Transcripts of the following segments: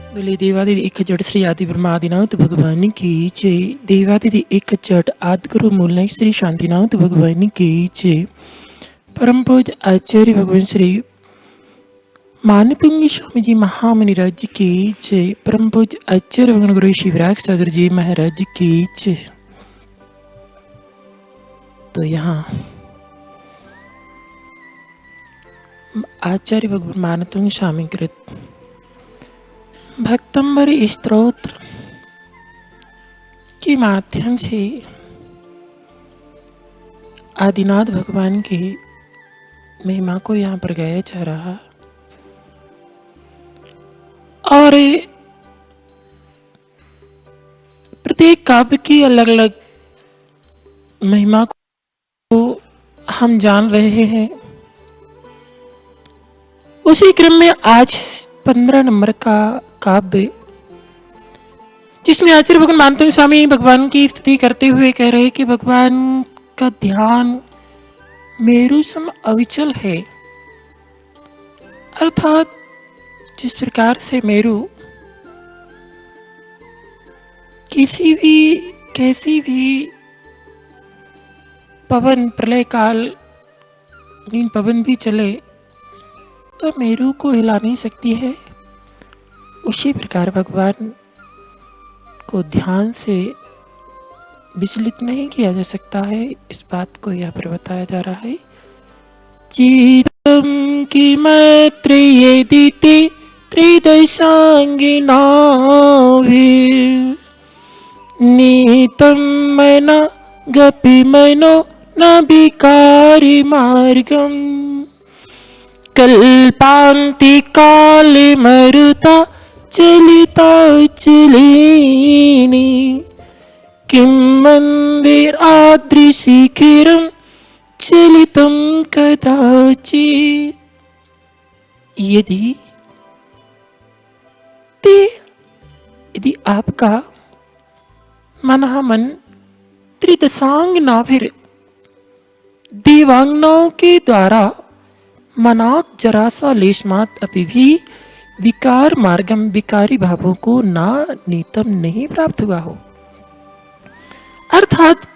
बोले देवादिदेव एक जड़ श्री आदि ब्रह्मादिनाथ भगवान की जय। देवादिदेव एक जड़ आदि गुरु मूल श्री शांतिनाथ भगवान की जय। परम पूज्य आचार्य भगवान श्री मानपुंगी स्वामी जी महामुनि राज्य की जय। परम पूज्य आचार्य भगवान गुरु शिवराज सागर जी महाराज की जय। तो यहाँ आचार्य भगवान मानपुंगी स्वामी कृत भक्तंबर स्तोत्र के माध्यम से आदिनाथ भगवान की महिमा को यहाँ पर गाया जा रहा और प्रत्येक काव्य की अलग अलग महिमा को हम जान रहे हैं। उसी क्रम में आज 15 नंबर का काव्य जिसमें आचार्य भगवान मानपुंगी स्वामी भगवान की स्तुति करते हुए कह रहे कि भगवान का ध्यान मेरु सम अविचल है। अर्थात जिस प्रकार से मेरु कैसी भी पवन प्रलय काल पवन भी चले तो मेरु को हिला नहीं सकती है, उसी प्रकार भगवान को ध्यान से विचलित नहीं किया जा सकता है। इस बात को यहाँ पर बताया जा रहा है। चिदम की मैत्रेय दीते त्रिदशांगी नीतम मैना गपि मैनो न विकारी मार्गम कल्पांति काले मरुता चलिता चलिनी किम मंदिर आदृशिखिरम चलितम कदाचित। यदि आपका मन त्रिदशांग नाभिर देवांगनाओं के द्वारा मनात जरा सा लेशमात अभी भी विकार मार्गम विकारी भावों को ना नीतम नहीं प्राप्त हुआ हो, अर्थात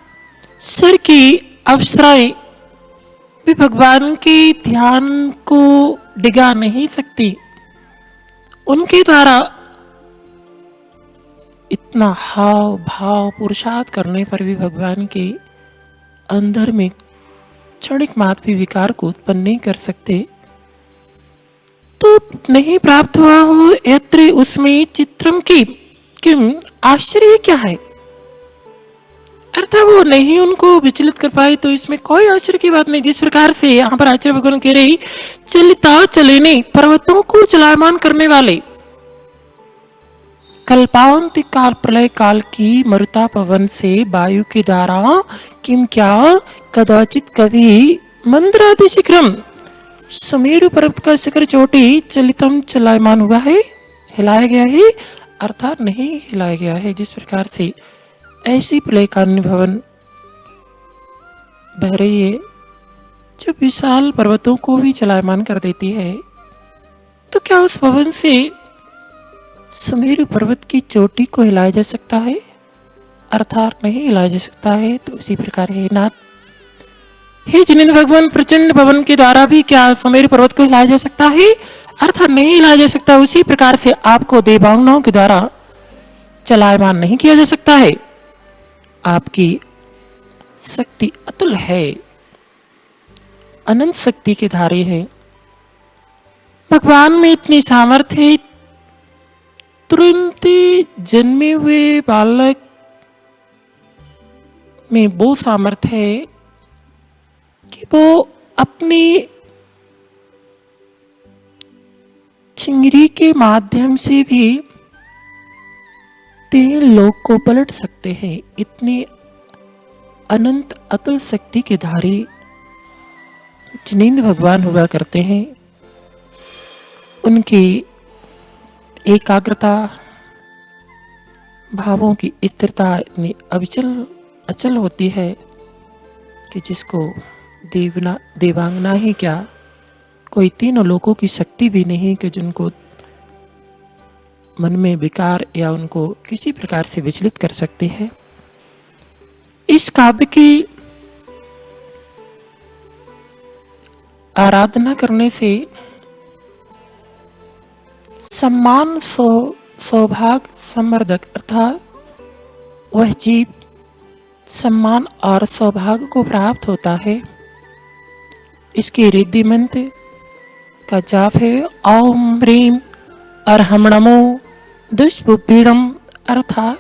स्वर की अप्सराएं भी भगवान के ध्यान को डिगा नहीं सकती। उनके द्वारा इतना हाव भाव पुरुषार्थ करने पर भी भगवान के अंदर में क्षणिक मात्र भी विकार को उत्पन्न नहीं कर सकते, तो नहीं प्राप्त हुआ हो यत्र उसमें चित्रम की किम आश्चर्य क्या है। अर्थात वो नहीं उनको विचलित कर पाए तो इसमें कोई आश्चर्य की बात नहीं। जिस प्रकार से यहाँ पर आचार्य भगवान कह रहे चलिता चलेने पर्वतों को चलायमान करने वाले कल्पांत काल प्रलय काल की मरुता पवन से वायु के द्वारा किम क्या कदाचित कभी मंदरादि शिखरम सुमेरु पर्वत का शिखर चोटी चलितम चलायमान हुआ है, हिलाया गया है, अर्थात नहीं हिलाया गया है। जिस प्रकार से ऐसी प्रलय काल भवन बह रही है जो विशाल पर्वतों को भी चलायमान कर देती है, तो क्या उस भवन से सुमेरु पर्वत की चोटी को हिलाया जा सकता है, अर्थात नहीं हिलाया जा सकता है। तो उसी प्रकार हे नाथ, हे जिनेन्द्र भगवान, प्रचंड भवन के द्वारा भी क्या सुमेरु पर्वत को हिलाया जा सकता है, अर्थात नहीं हिलाया जा सकता। उसी प्रकार से आपको देवांगनाओं के द्वारा चलायमान नहीं किया जा सकता है। आपकी शक्ति अतुल है, अनंत शक्ति के धारे है। भगवान में इतनी सामर्थ्य है, तुरंत जन्मे हुए बालक में वो सामर्थ्य है कि वो अपनी चिंगरी के माध्यम से भी 3 लोक को पलट सकते हैं। इतने अनंत अतुल शक्ति के धारी जिनेन्द्र भगवान हुआ करते हैं। उनकी एकाग्रता, भावों की स्थिरता इतनी अचल होती है कि जिसको देवांगना ही क्या, कोई 3 लोकों की शक्ति भी नहीं कि जिनको मन में विकार या उनको किसी प्रकार से विचलित कर सकती है। इस काव्य की आराधना करने से सम्मान सौभाग्य संवर्धक अर्थात वह जीव सम्मान और सौभाग्य को प्राप्त होता है। इसके रिद्धि मंत्र का जाप है ओम ह्रीम अरहम नमो दुष्पुपीड़म अर्थात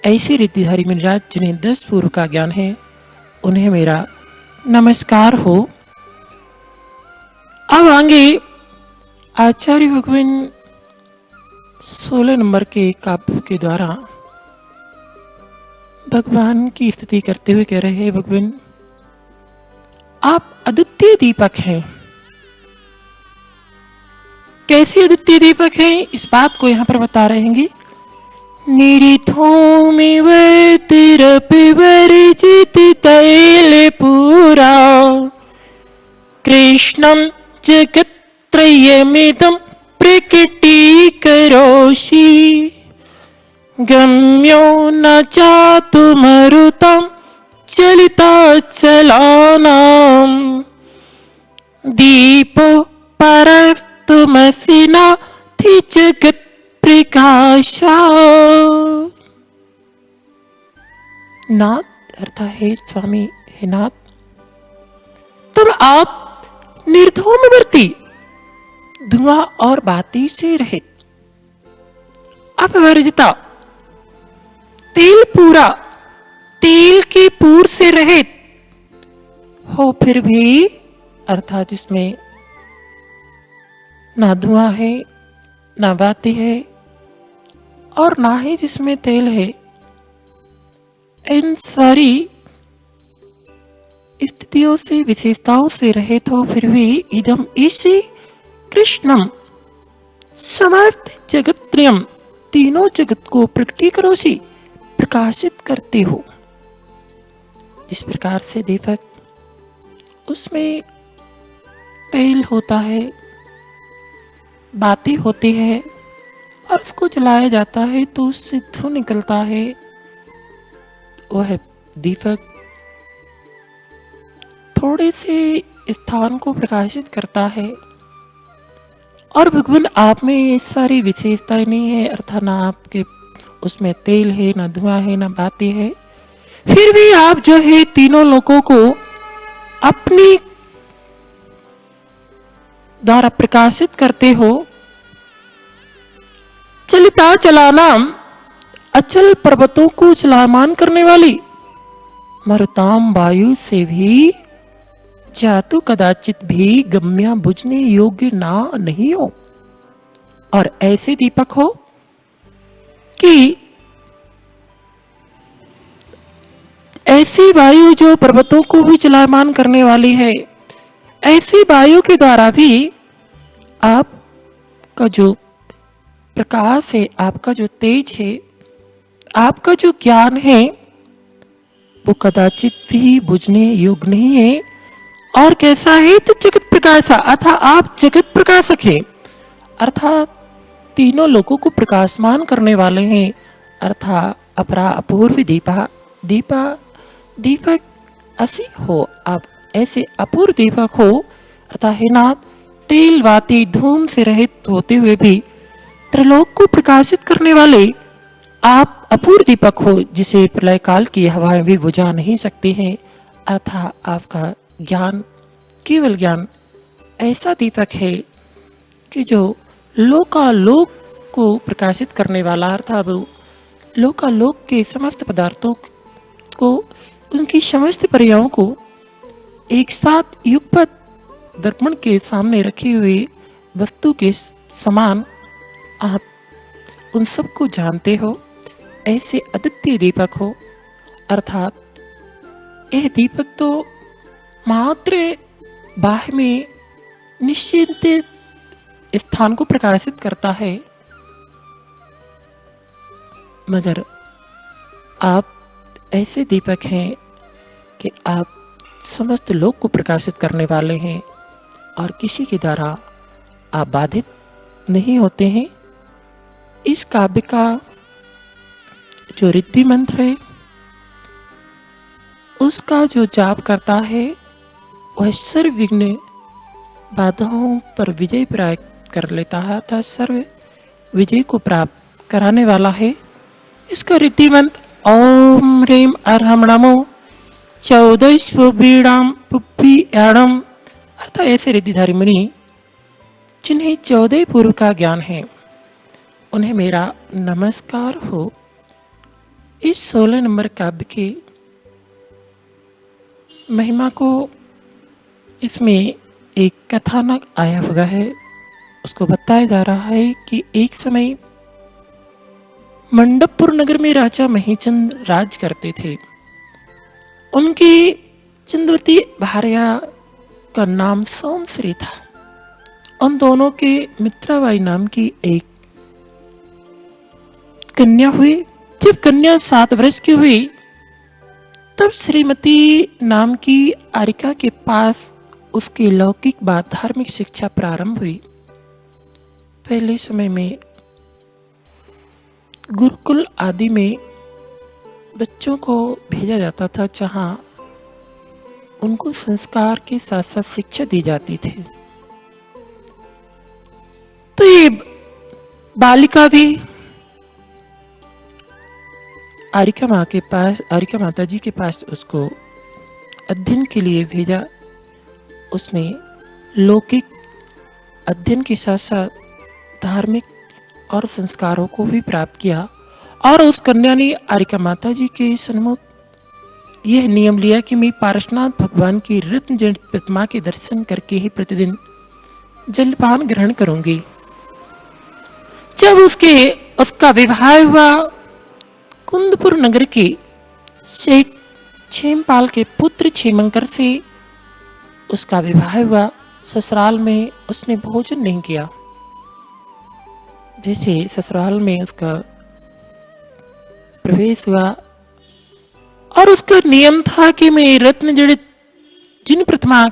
ऐसे रिद्धिधारी मिलराज जिन्हें 10 पूर्व का ज्ञान है उन्हें मेरा नमस्कार हो। अब आगे आचार्य भगवान 16 नंबर के काव्य के द्वारा भगवान की स्तुति करते हुए कह रहे हैं, भगवान आप अद्वितीय दीपक हैं। कैसे अद्वितीय दीपक हैं इस बात को यहाँ पर बता रहे हैं। निरिथोमिव तिरपि वर्जित तैल पूरा कृष्णं जगत्त्रयमिदं प्रकटीकरोषि गम्यो न चातुमरुतं चलिताचलानां दीपो परस्तुमसि नाथि जगत्प्रकाशा। नाथ अर्थात है स्वामी, हे नाथ, तब आप निर्धूमवर्ती धुआं और बाती से रहित, अपवर्जिता तेल पूरा तेल के पूर से रहित हो, फिर भी अर्थात जिसमें ना धुआं है ना बाती है और ना ही जिसमें तेल है, इन सारी स्थितियों से विशेषताओं से रहित हो, फिर भी इदम इसी कृष्णम समस्त जगत्त्रयम तीनों जगत को प्रकटीकरोषि प्रकाशित करते हो। इस प्रकार से दीपक उसमें तेल होता है, बाती होती है और उसको जलाया जाता है तो उससे धुआं निकलता है। वह दीपक थोड़े से स्थान को प्रकाशित करता है और भगवान आप में ये सारी विशेषताएं नहीं है, अर्थात ना आपके उसमें तेल है, ना धुआं है, ना बाती है, फिर भी आप जो है तीनों लोगों को अपनी द्वारा प्रकाशित करते हो। चलिता चलाना अचल पर्वतों को चलायमान करने वाली मरुताम वायु से भी जातु कदाचित भी गम्या बुझने योग्य ना नहीं हो, और ऐसे दीपक हो कि ऐसी वायु जो पर्वतों को भी चलायमान करने वाली है, ऐसी वायु के द्वारा भी आपका जो प्रकाश है, आपका जो तेज है, आपका जो ज्ञान है वो कदाचित भी बुझने योग्य नहीं है। और कैसा है तो जगत प्रकाशा, अर्थात आप जगत प्रकाशक हैं, अर्थात तीनों लोगों को प्रकाशमान करने वाले हैं, अर्थात अपरा अपूर्व दीपा दीपा दीपक ऐसी हो, आप ऐसे अपूर्व दीपक हो, अर्थात हे नाथ तेल वाती धूम से रहित होते हुए भी त्रिलोक को प्रकाशित करने वाले आप अपूर्व दीपक हो, जिसे प्रलय काल की हवाएं भी बुझा नहीं सकती हैं। अर्थात आपका ज्ञान केवल ज्ञान ऐसा दीपक है कि जो लोकालोक को प्रकाशित करने वाला, अर्थात वो लोकालोक के समस्त पदार्थों को, उनकी समस्त क्रियाओं को एक साथ युगपत दर्पण के सामने रखी हुई वस्तु के समान आप उन सबको जानते हो। ऐसे अद्वितीय दीपक हो, अर्थात यह दीपक तो मात्र बाह्य में निश्चित स्थान को प्रकाशित करता है, मगर आप ऐसे दीपक हैं कि आप समस्त लोक को प्रकाशित करने वाले हैं और किसी के द्वारा आप बाधित नहीं होते हैं। इस काव्य का जो रिद्धि मंत्र है उसका जो जाप करता है वह सर्व विघ्न बाधाओं पर विजय प्राप्त कर लेता है अर्थात सर्व विजय को प्राप्त कराने वाला है। इसका रिद्धि मंत्र ओम ह्रीं अर्हं नमो 14 बीड़ाम पुप्पी याड़म अर्थात ऐसे रिद्धिधारी मुनि जिन्हें 14 पूर्व का ज्ञान है उन्हें मेरा नमस्कार हो। इस 16 नंबर काव्य की महिमा को इसमें एक कथानक आया हुआ है। उसको बताया जा रहा है कि एक समय मंडपपुर नगर में राजा महीचंद राज करते थे। उनकी चंद्रवती भार्या का नाम सोमश्री था। उन दोनों के मित्राबाई नाम की एक कन्या हुई। जब कन्या 7 वर्ष की हुई तब श्रीमती नाम की आरिका के पास उसकी लौकिक बात धार्मिक शिक्षा प्रारंभ हुई। पहले समय में गुरुकुल आदि में बच्चों को भेजा जाता था जहां उनको संस्कार के साथ साथ शिक्षा दी जाती थी। तो ये बालिका भी आरिका माता जी के पास उसको अध्ययन के लिए भेजा। उसने लौकिक अध्ययन के साथ साथ धार्मिक और संस्कारों को भी प्राप्त किया और उस कन्या ने आरिका माता जी के सन्मुख यह नियम लिया कि मैं पारसनाथ भगवान की रत्न जनित प्रतिमा के दर्शन करके ही प्रतिदिन जलपान ग्रहण करूंगी। जब उसका विवाह हुआ कुंदपुर नगर के सेठ छेमपाल के पुत्र छेमंकर से उसका विवाह हुआ। ससुराल में उसने भोजन नहीं किया। जैसे ससुराल में उसका प्रवेश हुआ और उसका नियम था कि मैं रत्न जड़ित जिन प्रतिमा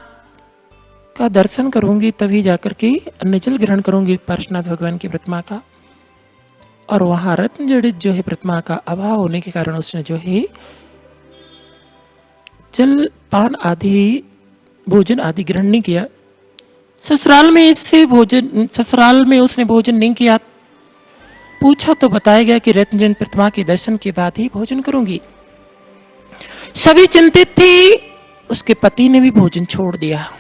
का दर्शन करूंगी तभी जाकर के अन्न जल ग्रहण करूंगी पार्श्वनाथ भगवान की प्रतिमा का। और वहां रत्न जड़ित जो है प्रतिमा का अभाव होने के कारण उसने जो है जल पान आदि भोजन आदि ग्रहण नहीं किया। ससुराल में उसने भोजन नहीं किया। पूछा तो बताया गया कि रत्न जनित प्रतिमा के दर्शन के बाद ही भोजन करूंगी। सभी चिंतित थे। उसके पति ने भी भोजन छोड़ दिया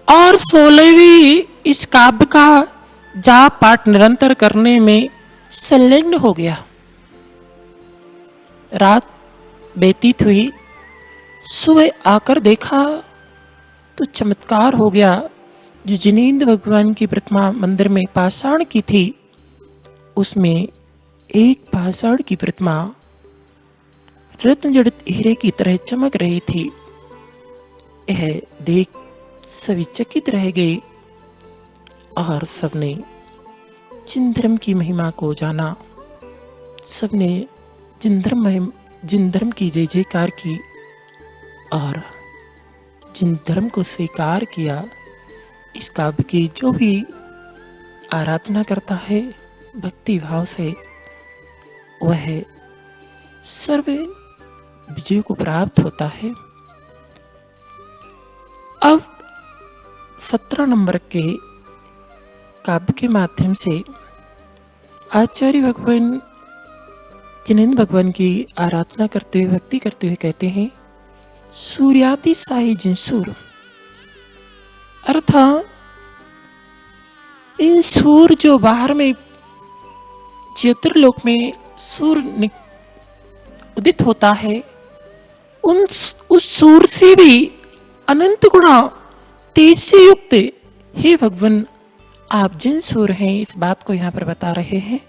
और 16वीं इस काव्य का जाप पाठ निरंतर करने में संलग्न हो गया। रात व्यतीत हुई। सुबह आकर देखा तो चमत्कार हो गया। जो जिनेंद्र भगवान की प्रतिमा मंदिर में पाषाण की थी उसमें एक पाषाण की प्रतिमा रत्न जड़ित हीरे की तरह चमक रही थी। यह देख सभी चकित रह गए और सबने जिन धर्म की महिमा को जाना। सबने जिन धर्म की जय जयकार की और जिन धर्म को स्वीकार किया। इस काव्य की जो भी आराधना करता है भक्ति भाव से वह सर्व विजय को प्राप्त होता है। अब 17 नंबर के काव्य के माध्यम से आचार्य भगवान जिनेंद्र भगवान की आराधना करते हुए भक्ति करते हुए कहते हैं सूर्याति साई जिनसूर अर्थात ये सूर्य जो बाहर में ज्योतिर्लोक में सूर्य उदित होता है उस सूर्य से भी अनंत गुणा तेज से युक्त हे भगवान आप जिन सूर्य हैं इस बात को यहाँ पर बता रहे हैं।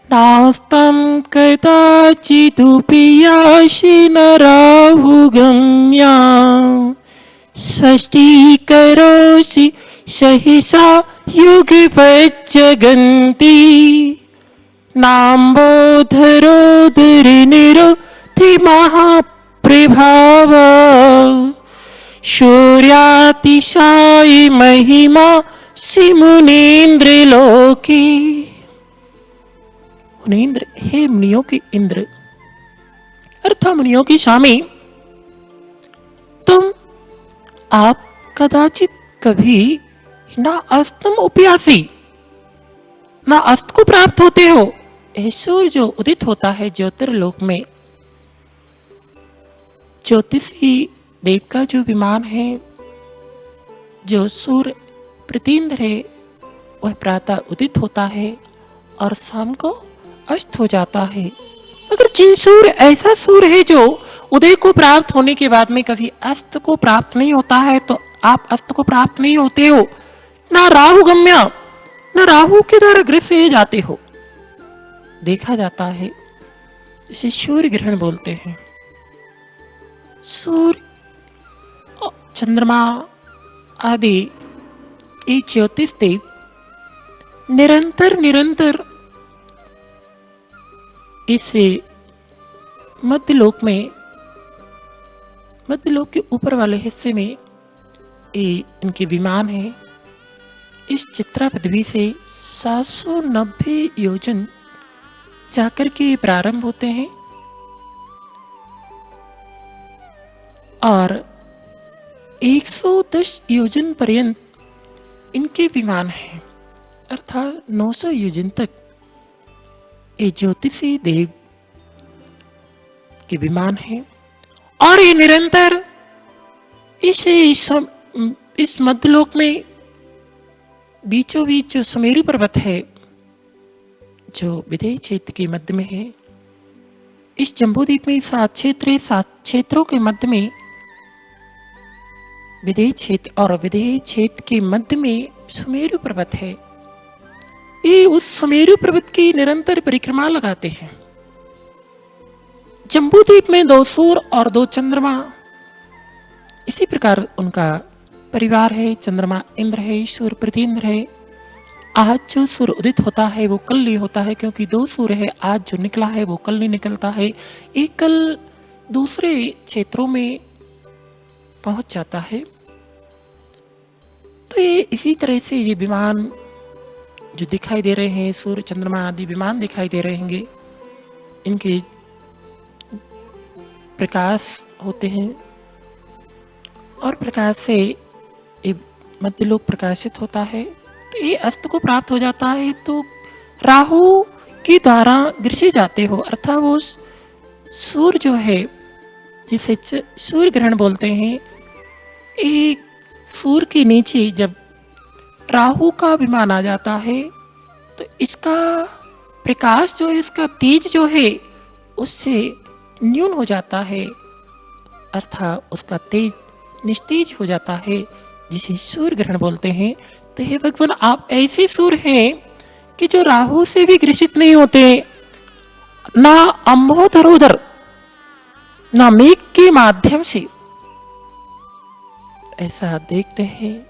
नास्तं कदाचिदुपि यासि नराहुगम्या षष्टिकरोषि सहसा युगपज्जगन्ति नाम्बोधरोदरिनिरोधि महाप्रभाव सूर्यातिशायि महिमा श्री मुनीन्द्र लोकी। मुनीन्द्र, हे मुनियों के इंद्र अर्थात मुनियों की स्वामी, तुम आप कदाचित कभी ना अस्तम उपयासी, ना अस्त को प्राप्त होते हो। यह सूर्य जो उदित होता है ज्योतिर्लोक में, ज्योतिषी देव का जो विमान है, जो सूर्य प्रतीन्द्र है, वह प्रातः उदित होता है और शाम को अस्त हो जाता है। अगर जिन सूर्य ऐसा सूर्य है जो उदय को प्राप्त होने के बाद में कभी अस्त को प्राप्त नहीं होता है, तो आप अस्त को प्राप्त नहीं होते हो, ना राहु गम्य, ना राहु के द्वारा ग्रसित जाते हो। देखा जाता है इसे सूर्य ग्रहण बोलते हैं। सूर्य, चंद्रमा आदि ये ज्योतिष देव निरंतर निरंतर इसे मध्यलोक में, मध्यलोक के ऊपर वाले हिस्से में ये इनके विमान है। इस चित्रा पृथ्वी से 790 योजन जाकर के प्रारंभ होते हैं और 110 योजन पर्यंत इनके विमान हैं, अर्थात 900 योजन तक ये ज्योतिषी देव के विमान हैं। और ये निरंतर इस मध्यलोक में बीचों बीच जो सुमेरु पर्वत है, जो विदेह क्षेत्र के मध्य में है, इस जम्बूद्वीप में 7 क्षेत्रों के मध्य में विदेह क्षेत्र और विदेह क्षेत्र के मध्य में सुमेरु पर्वत है। ये उस सुमेरु पर्वत की निरंतर परिक्रमा लगाते हैं। जम्बूद्वीप में 2 सूर्य और 2 चंद्रमा, इसी प्रकार उनका परिवार है। चंद्रमा इंद्र है, सूर्य प्रतीन्द्र है। आज जो सूर्य उदित होता है वो कल नहीं होता है, क्योंकि 2 सूर्य है। आज जो निकला है वो कल नहीं निकलता है, एक कल दूसरे क्षेत्रों में पहुंच जाता है। तो ये इसी तरह से ये विमान जो दिखाई दे रहे हैं, सूर्य चंद्रमा आदि विमान दिखाई दे रहे होंगे, इनके प्रकाश होते हैं और प्रकाश से ये मध्यलोक प्रकाशित होता है। तो ये अस्त को प्राप्त हो जाता है तो राहु के द्वारा ग्रसित जाते हो, अर्थात वो सूर्य जो है जिसे सूर्य ग्रहण बोलते हैं, एक सूर्य के नीचे जब राहु का विमान आ जाता है तो इसका प्रकाश जो है, इसका तेज जो है उससे न्यून हो जाता है, अर्थात उसका तेज निस्तेज हो जाता है, जिसे सूर्य ग्रहण बोलते हैं। तो हे भगवान, आप ऐसे सूर्य हैं कि जो राहु से भी ग्रसित नहीं होते, ना अंबोधरोधर, ना मेघ के माध्यम से। ऐसा देखते हैं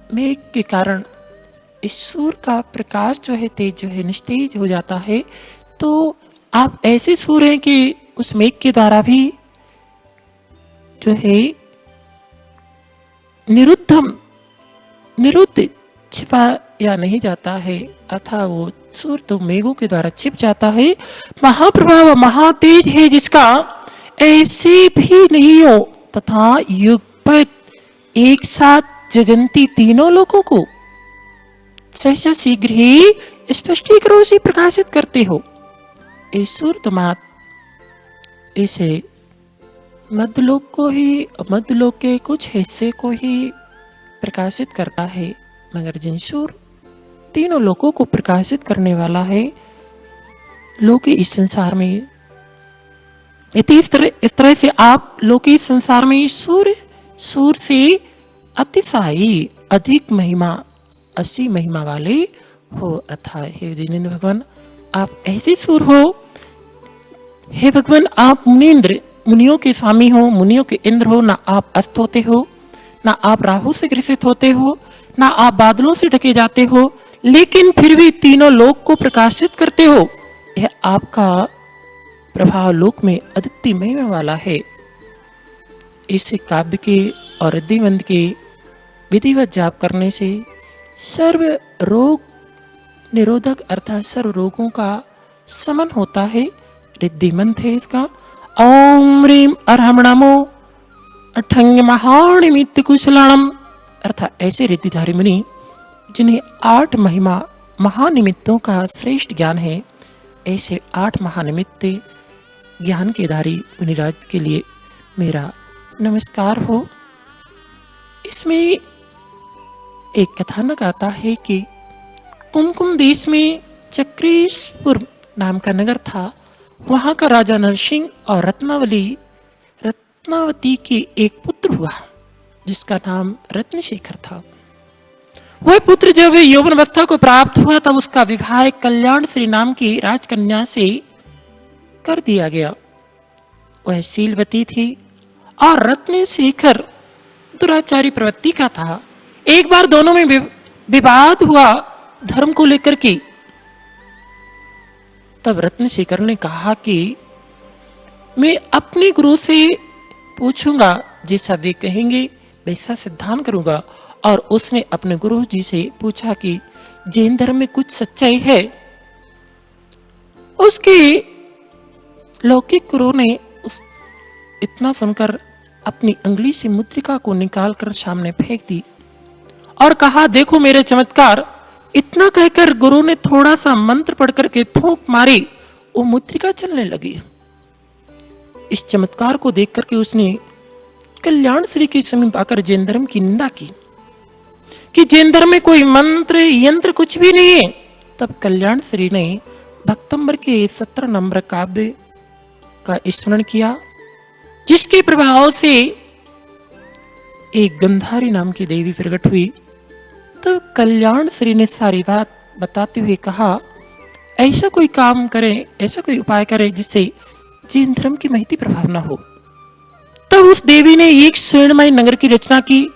मेघ के कारण इस सूर्य का प्रकाश जो है, तेज जो है निस्तेज हो जाता है। तो आप ऐसे सूर्य हैं कि उस मेघ के द्वारा भी जो है निरुद्ध छिपाया नहीं जाता है, अर्थात वो सूर्य तो मेघों के द्वारा छिप जाता है। महाप्रभाव महातेज है जिसका ऐसे भी नहीं हो, तथा युगपत एक साथ जगंती तीनों लोगों को सहसा शीघ्र ही स्पष्टीकरण से प्रकाशित करते हो। ईश्वर तुम्हार इसे मध्यलोक को ही, मध्यलोक के कुछ हिस्से को ही प्रकाशित करता है, मगर जिन सूर्य तीनों लोगों को प्रकाशित करने वाला है, लोग इस संसार में इस तरह से आप लोग इस संसार में सूर्य से अतिशायी अधिक महिमा, 80 महिमा वाले हो। अर्थात हे जिनेन्द्र भगवान, आप ऐसे सूर्य हो। हे भगवान, आप मुनीन्द्र, मुनियों के स्वामी हो, मुनियों के इंद्र हो। ना आप अस्त होते हो, ना आप राहु से ग्रसित होते हो, ना आप बादलों से ढके जाते हो, लेकिन फिर भी तीनों लोक को प्रकाशित करते हो। यह आपका प्रभाव लोक में अद्वितीय महिमा वाला है। इस काव्य के और रिद्धिवंत के विधिवत जाप करने से सर्व रोग निरोधक अर्थात सर्व रोगों का समन होता है। रिद्धि मंत्र है इसका। ओम ह्रीम अरहम नमो अठंग महानिमित्त कुशलम अर्थात ऐसे रिद्धिधारी मुनि जिन्हें 8 महिमा महानिमित्तों का श्रेष्ठ ज्ञान है, ऐसे 8 महानिमित्त ज्ञान के धारी मुनिराज के लिए मेरा नमस्कार हो। इसमें एक कथानक आता है कि कुमकुम देश में चक्रेशपुर नाम का नगर था। वहां का राजा नरसिंह और रत्नावती के एक पुत्र हुआ जिसका नाम रत्नशेखर था। वह पुत्र जब यौवनावस्था को प्राप्त हुआ तब उसका विवाह कल्याण श्री नाम की राजकन्या से कर दिया गया। वह शीलवती थी और रत्नशेखर दुराचारी प्रवृत्ति का था। एक बार दोनों में विवाद हुआ धर्म को लेकर के। तब रत्नशेखर ने कहा कि मैं अपने गुरु से पूछूंगा, जैसा वे कहेंगे वैसा सिद्धांत करूंगा। और उसने अपने गुरु जी से पूछा कि जैन धर्म में कुछ सच्चाई है। उसके लौकिक गुरु ने इतना सुनकर अपनी अंगुली से मुद्रिका को निकालकर सामने फेंक दी और कहा, देखो मेरे चमत्कार। इतना कहकर गुरु ने थोड़ा सा मंत्र पढ़ करके फूंक मारी, वो मुद्रिका चलने लगी। इस चमत्कार को देख करके उसने कल्याण श्री के समीप आकर जैन धर्म की निंदा की कि जैन धर्म में कोई मंत्र यंत्र कुछ भी नहीं है। तब कल्याण श्री ने भक्तंबर के 17 नंबर काव्य का स्मरण किया, जिसके प्रभाव से एक गंधारी नाम की देवी प्रकट हुई। तो कल्याण श्री ने सारी बात बताते हुए कहा, ऐसा कोई काम करें, ऐसा कोई उपाय करें जिससे जैन धर्म की महती प्रभाव न हो। तब उस देवी ने एक स्वर्णमय नगर की रचना की,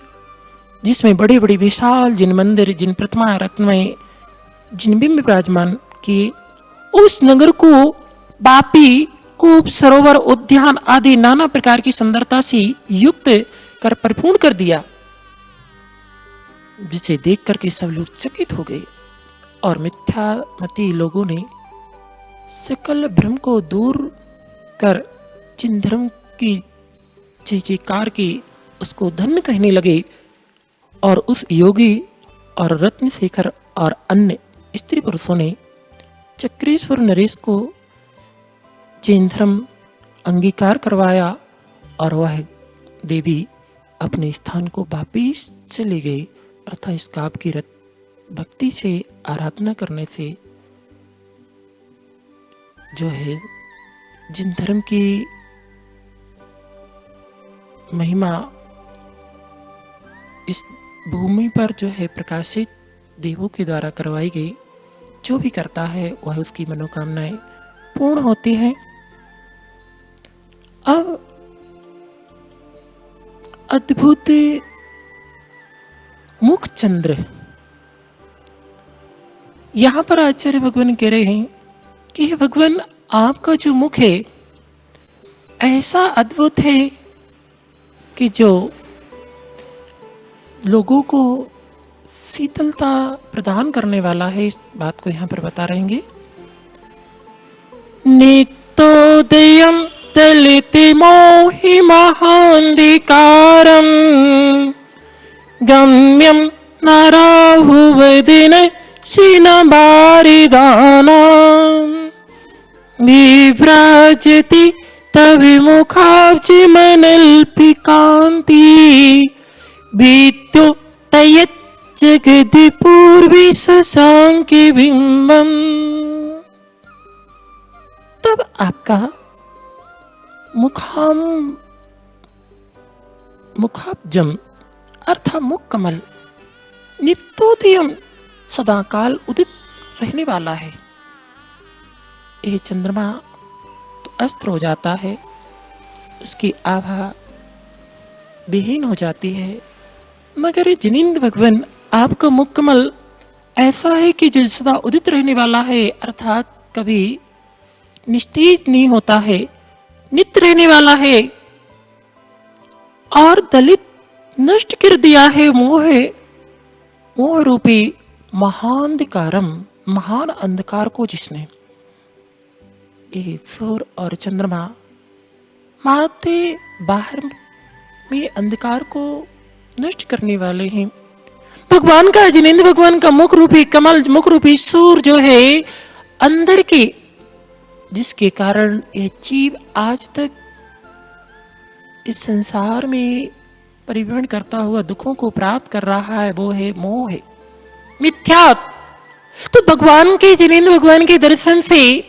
जिसमें बड़े बड़े विशाल जिन मंदिर, जिन प्रतिमा, रत्नमय, जिन बिंब विराजमान किए। उस नगर को बापी, कूप, सरोवर, उद्यान आदि नाना प्रकार की सुंदरता से युक्त कर परिपूर्ण कर दिया, जिसे देख करके सब लोग चकित हो गए। और मिथ्यामती लोगों ने सकल भ्रम को दूर कर जिन धर्म की जय जयकार की उसको धन्य कहने लगे। और उस योगी और रत्नशेखर और अन्य स्त्री पुरुषों ने चक्रेश्वर नरेश को जैन धर्म अंगीकार करवाया और वह देवी अपने स्थान को वापिस चली गई। अर्थात इस काव्य की भक्ति से आराधना करने से जो है जिन धर्म की महिमा इस भूमि पर जो है प्रकाशित देवों के द्वारा करवाई गई, जो भी करता है वह उसकी मनोकामनाएं पूर्ण होती हैं। अब अद्भुत मुख चंद्र, यहां पर आचार्य भगवान कह रहे हैं कि हे भगवान, आपका जो मुख है ऐसा अद्भुत है कि जो लोगों को शीतलता प्रदान करने वाला है। इस बात को यहाँ पर बता रहेंगे। नित्योदयम दलिते मोहि महांधिकारम गम्यम नाराहुवदिन शिनबारिदाना विभ्राजति तविमुखाब्जि मनल्पिकान्ति विद्युतयत् जगति पूर्वी शशांके बिंबम। तब आपका मुखाब्जम अर्थात मुख कमल नित्योदयम सदाकाल उदित रहने वाला है। यह चंद्रमा तो अस्त हो जाता है, उसकी आभा विहीन हो जाती है, मगर जिनिंद भगवान आपका मुख कमल ऐसा है कि जो सदा उदित रहने वाला है, अर्थात कभी निस्तेज नहीं होता है, नित्य रहने वाला है। और दलित नष्ट कर दिया है मोह मोह रूपी महांधकारम, महान अंधकार को जिसने, ये सूर्य और चंद्रमा मानते बाहर में अंधकार को नष्ट करने वाले हैं। भगवान का, जिनेंद्र भगवान का मुख रूपी कमल, मुख रूपी सूर्य जो है अंदर के, जिसके कारण यह जीव आज तक इस संसार में परिभ्रमण करता हुआ दुखों को प्राप्त कर रहा है, वो है मोह, है मिथ्या। तो भगवान के, जिनेंद्र भगवान के दर्शन से,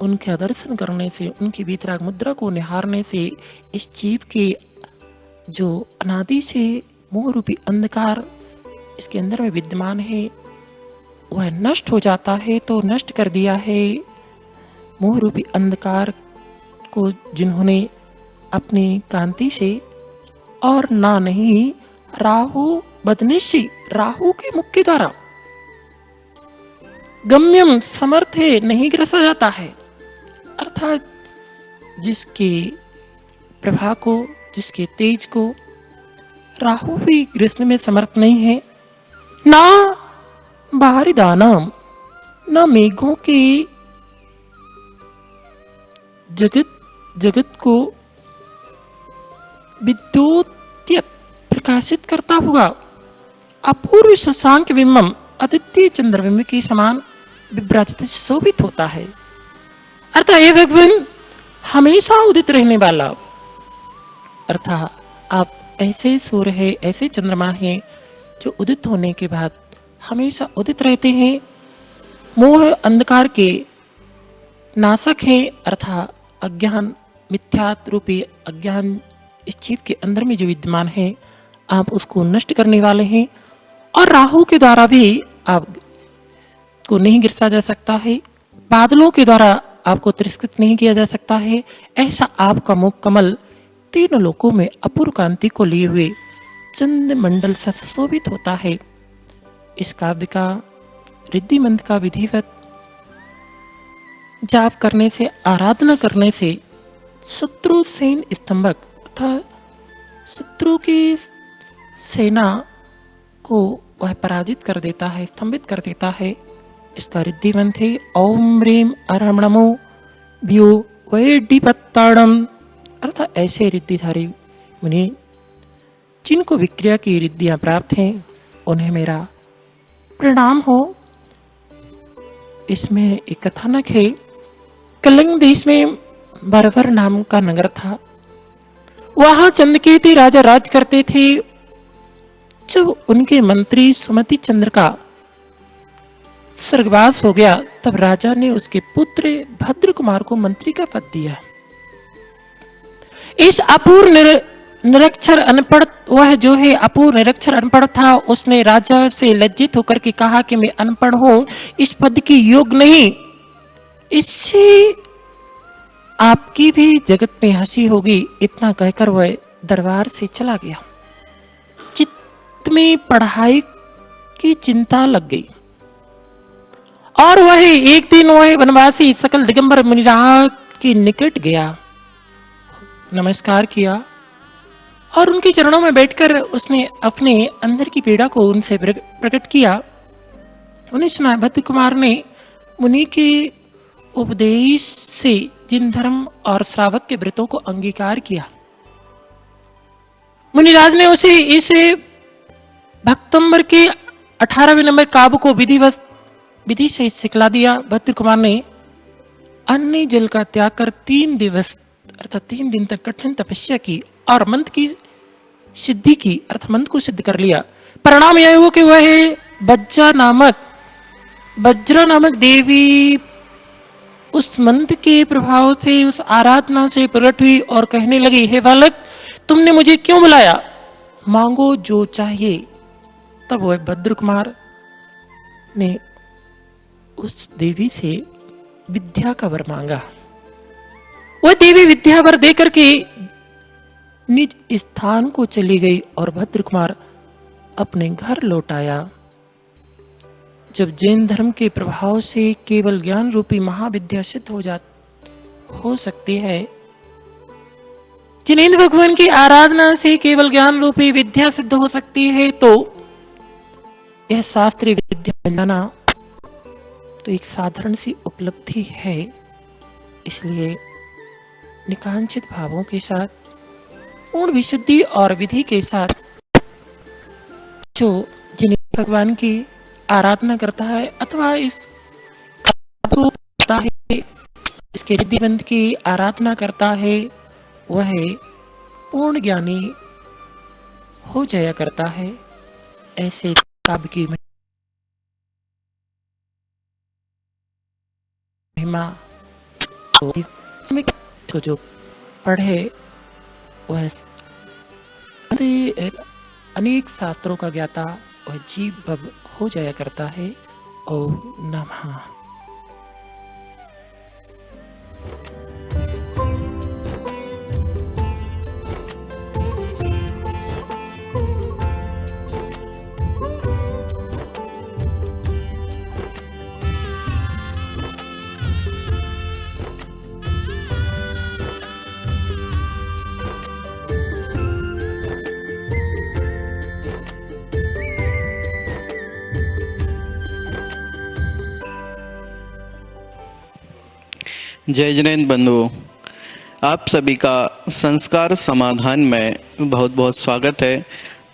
उनका दर्शन करने से, उनकी वीतराग मुद्रा को निहारने से इस जीव के जो अनादि से मोह रूपी अंधकार इसके अंदर में विद्यमान है वह नष्ट हो जाता है। तो नष्ट कर दिया है मोह रूपी अंधकार को जिन्होंने अपनी कांति से, और ना नहीं राहु बदनिशी, राहु के मुख के द्वारा गम्यम समर्थ है, नहीं ग्रसा जाता है। अर्थात जिसके प्रभा को, जिसके तेज को राहु भी ग्रसने में समर्थ नहीं है, ना बाहरी दानम, ना मेघों के जगत को विद्युत प्रकाशित करता हुआ अपूर्व शशांक बिंबम, अद्वितीय चंद्रबिंब के समान विभ्राजित शोभित होता है। अर्थात ये भगवान हमेशा उदित रहने वाला, अर्थात आप ऐसे सूर्य है, ऐसे चंद्रमा है जो उदित होने के बाद हमेशा उदित रहते हैं, मोह अंधकार के नाशक है। अर्थात अज्ञान, मिथ्यात्व रूपी अज्ञान इस जीव के अंदर में जो विद्यमान है, आप उसको नष्ट करने वाले हैं। और राहु के द्वारा भी आपको नहीं गिरसा जा सकता है, बादलों के द्वारा आपको तिरस्कृत नहीं किया जा सकता है। ऐसा आपका मुख कमल तीनों लोकों में अपूर्व कांति को लिए हुए चंद मंडल से सुशोभित होता है। इस काव्य का, रिद्धि मंत्र का विधिवत जाप करने से, आराधना करने से शत्रु सेन स्तंभक, अर्थात शत्रु की सेना को वह पराजित कर देता है, स्तंभित कर देता है। इसका रिद्धि मंत्र है ओम ह्रीम अरमणमो भ्यो वैडिपत्ताड़म। अर्थात ऐसे रिद्धिधारी मुनि जिनको विक्रिया की रिद्धियां प्राप्त हैं, उन्हें मेरा प्रणाम हो। इसमें एक कथानक है, कलिंग देश में बरवर नाम का नगर था। वहां चंद्रकेतु राजा राज करते थे। जब उनके मंत्री सुमति चंद्र का स्वर्गवास हो गया, तब राजा ने उसके पुत्र भद्र कुमार को मंत्री का पद दिया। इस अपूर्व निरक्षर अनपढ़, वह जो है अपूर्व निरक्षर अनपढ़ था, उसने राजा से लज्जित होकर के कहा कि मैं अनपढ़ हूं, इस पद की योग्य नहीं, इससे आपकी भी जगत में हंसी होगी। इतना कहकर वह दरबार से चला गया। चित्त में पढ़ाई की चिंता लग गई और वह एक दिन वह वनवासी सकल दिगंबर मुनिराज के निकट गया, नमस्कार किया और उनके चरणों में बैठकर उसने अपने अंदर की पीड़ा को उनसे प्रकट किया। उन्हें सुना भद्र कुमार ने मुनि के उपदेश से जिन धर्म और श्रावक के व्रतों को अंगीकार किया, मुनिराज ने उसे इस भक्तंबर के 18वें नंबर काव्य को विधि से सिखला दिया। भद्र कुमार ने अन्न जल का त्याग कर 3 दिवस अर्थात 3 दिन तक कठिन तपस्या की और मंत्र की सिद्धि की, अर्थात मंत्र को सिद्ध कर लिया। परिणाम यह हुआ कि वह वज्रा नामक देवी उस मंत्र के प्रभाव से, उस आराधना से प्रकट हुई और कहने लगी, हे बालक, तुमने मुझे क्यों बुलाया? मांगो जो चाहिए। तब वह भद्र कुमार ने उस देवी से विद्या का वर मांगा। वह देवी विद्या वर देकर के निज स्थान को चली गई और भद्र कुमार अपने घर लौट आया। जब जैन धर्म के प्रभाव से केवल ज्ञान रूपी महाविद्या सिद्ध हो सकती है, जिनेंद्र भगवान की आराधना से केवल ज्ञान रूपी विद्या सिद्ध हो सकती है, तो यह शास्त्रीय विद्या बन जाना तो एक साधारण सी उपलब्धि है। इसलिए निकांक्षित भावों के साथ, पूर्ण विशुद्धि और विधि के साथ जो जिन्हें भगवान की आराधना करता है अथवा इस को करता है, इसके रिद्धि बंध की आराधना करता है, वह पूर्ण ज्ञानी हो जाया करता है। ऐसे काव्य की महिमा को जो पढ़े वह अनेक शास्त्रों का ज्ञाता वह जीव भव हो जाया करता है। ओम नमः। जय जिनेन्द्र बंधु, आप सभी का संस्कार समाधान में बहुत बहुत स्वागत है।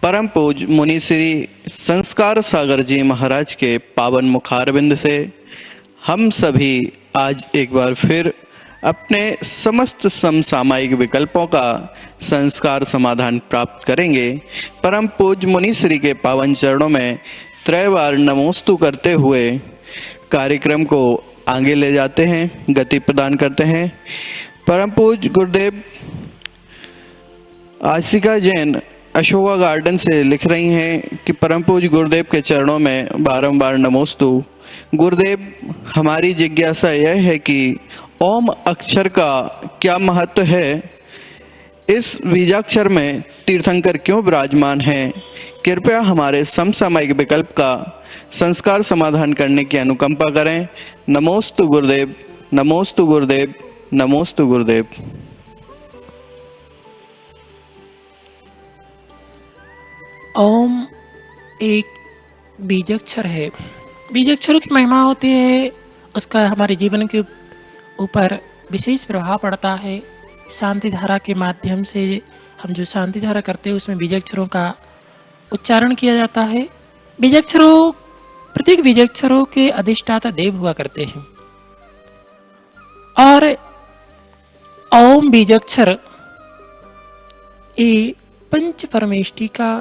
परम पूज मुनि श्री संस्कार सागर जी महाराज के पावन मुखारविंद से हम सभी आज एक बार फिर अपने समस्त समसामयिक विकल्पों का संस्कार समाधान प्राप्त करेंगे। परम पूज मुनि श्री के पावन चरणों में त्रैवार नमोस्तु करते हुए कार्यक्रम को आगे ले जाते हैं, गति प्रदान करते हैं। परम पूज गुरुदेव आशिका जैन अशोका गार्डन से लिख रही हैं कि परम पूज गुरुदेव के चरणों में बारंबार नमोस्तु। गुरुदेव, हमारी जिज्ञासा यह है कि ओम अक्षर का क्या महत्व है? इस बीजाक्षर में तीर्थंकर क्यों विराजमान हैं? कृपया हमारे समसामयिक विकल्प का संस्कार समाधान करने की अनुकंपा करें। नमोस्तु गुरुदेव, नमोस्तु गुरुदेव, नमोस्तु गुरुदेव। ओम एक बीजाक्षर है। बीजाक्षरों की महिमा होती है, उसका हमारे जीवन के ऊपर विशेष प्रभाव पड़ता है। शांति धारा के माध्यम से हम जो शांति धारा करते हैं उसमें बीजाक्षरों का उच्चारण किया जाता है। बीजाक्षरों, प्रत्येक बीजाक्षरों के अधिष्ठाता देव हुआ करते हैं और ओम बीजाक्षर ये पंच परमेष्टि का